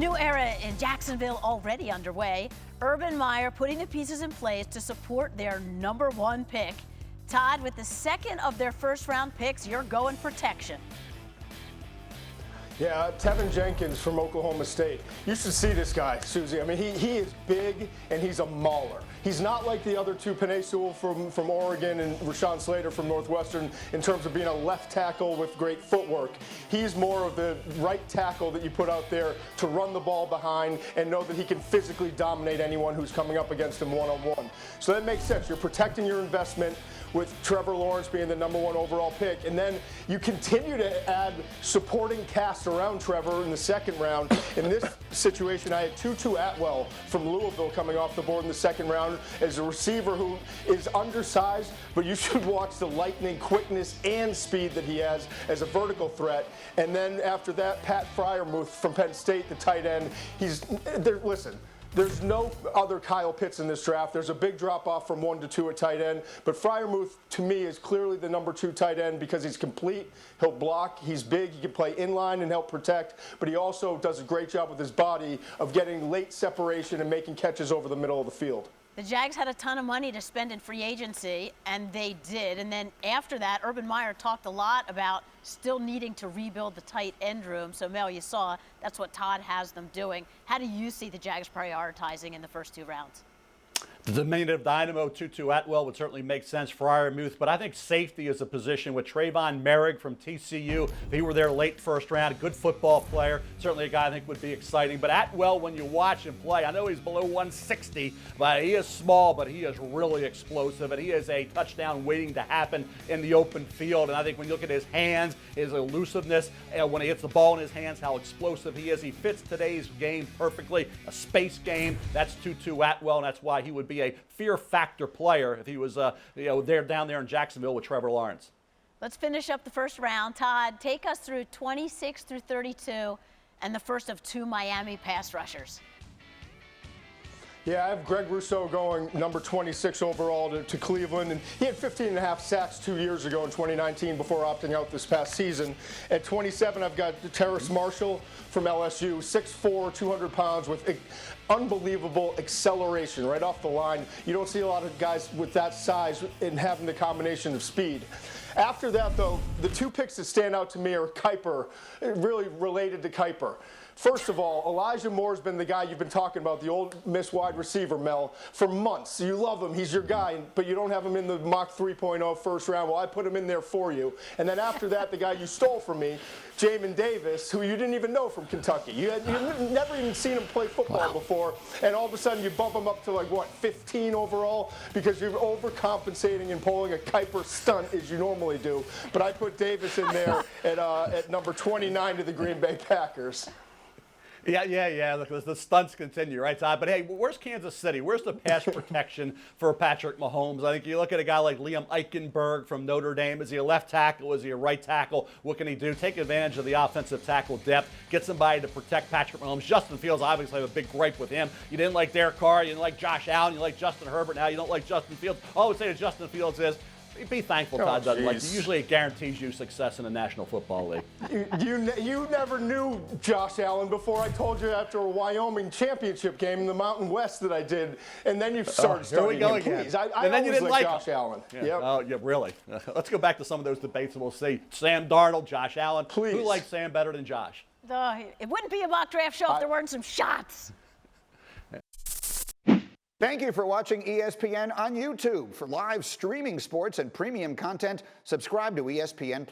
new era in Jacksonville already underway. Urban Meyer putting the pieces in place to support their #1 pick. Todd, with the second of their first-round picks, you're going protection. Yeah, Teven Jenkins from Oklahoma State. You should see this guy, Susie. I mean, he is big and he's a mauler. He's not like the other two, Penei Sewell from Oregon and Rashawn Slater from Northwestern, in terms of being a left tackle with great footwork. He's more of the right tackle that you put out there to run the ball behind and know that he can physically dominate anyone who's coming up against him one-on-one. So that makes sense. You're protecting your investment with Trevor Lawrence being the #1 overall pick. And then you continue to add supporting cast around Trevor in the second round. In this situation, I had Tutu Atwell from Louisville coming off the board in the second round as a receiver who is undersized, but you should watch the lightning quickness and speed that he has as a vertical threat. And then after that, Pat Freiermuth from Penn State, the tight end. Listen. There's no other Kyle Pitts in this draft. There's a big drop-off from 1 to 2 at tight end. But Freiermuth, to me, is clearly the #2 tight end because he's complete. He'll block. He's big. He can play inline and help protect. But he also does a great job with his body of getting late separation and making catches over the middle of the field. The Jags had a ton of money to spend in free agency, and they did. And then after that, Urban Meyer talked a lot about still needing to rebuild the tight end room. So, Mel, you saw that's what Todd has them doing. How do you see the Jags prioritizing in the first 2 rounds? The diminutive dynamo, Tutu Atwell, would certainly make sense. Freiermuth, but I think safety is a position with Trayvon Merrick from TCU. If he were there late first round, a good football player, certainly a guy I think would be exciting. But Atwell, when you watch him play, I know he's below 160, but he is small, but he is really explosive, and he is a touchdown waiting to happen in the open field. And I think when you look at his hands, his elusiveness, when he hits the ball in his hands, how explosive he is. He fits today's game perfectly, a space game. That's Tutu Atwell, and that's why he would be a fear factor player if he was down there in Jacksonville with Trevor Lawrence. Let's finish up the first round. Todd, take us through 26 through 32 and the first of 2 Miami pass rushers. Yeah, I have Greg Rousseau going #26 overall to Cleveland, and he had 15.5 sacks 2 years ago in 2019 before opting out this past season. At 27, I've got Terrace Marshall from LSU, 6'4", 200 pounds with unbelievable acceleration right off the line. You don't see a lot of guys with that size and having the combination of speed. After that, though, the 2 picks that stand out to me are Kiper, really related to Kiper. First of all, Elijah Moore's been the guy you've been talking about, the Ole Miss wide receiver, Mel, for months. You love him. He's your guy, but you don't have him in the mock 3.0 first round. Well, I put him in there for you. And then after that, the guy you stole from me, Jamin Davis, who you didn't even know from Kentucky. You've never even seen him play football before, and all of a sudden you bump him up to, 15 overall because you're overcompensating and pulling a Kiper stunt as you normally do. But I put Davis in there at number 29 to the Green Bay Packers. Yeah. Look, the stunts continue, right, Todd? But, hey, where's Kansas City? Where's the pass protection for Patrick Mahomes? I think you look at a guy like Liam Eichenberg from Notre Dame. Is he a left tackle? Is he a right tackle? What can he do? Take advantage of the offensive tackle depth. Get somebody to protect Patrick Mahomes. Justin Fields obviously have a big gripe with him. You didn't like Derek Carr. You didn't like Josh Allen. You like Justin Herbert. Now you don't like Justin Fields. All I would say to Justin Fields is, be thankful Todd doesn't like you. Usually it guarantees you success in the National Football League. You never knew Josh Allen before I told you after a Wyoming championship game in the Mountain West that I did, and then you started studying him. Please. I and then you didn't like Josh Allen. Yeah. Yep. Oh, yeah, really. Let's go back to some of those debates and we'll see. Sam Darnold, Josh Allen. Please. Who likes Sam better than Josh? It wouldn't be a mock draft show if there weren't some shots. Thank you for watching ESPN on YouTube. For live streaming sports and premium content, subscribe to ESPN+.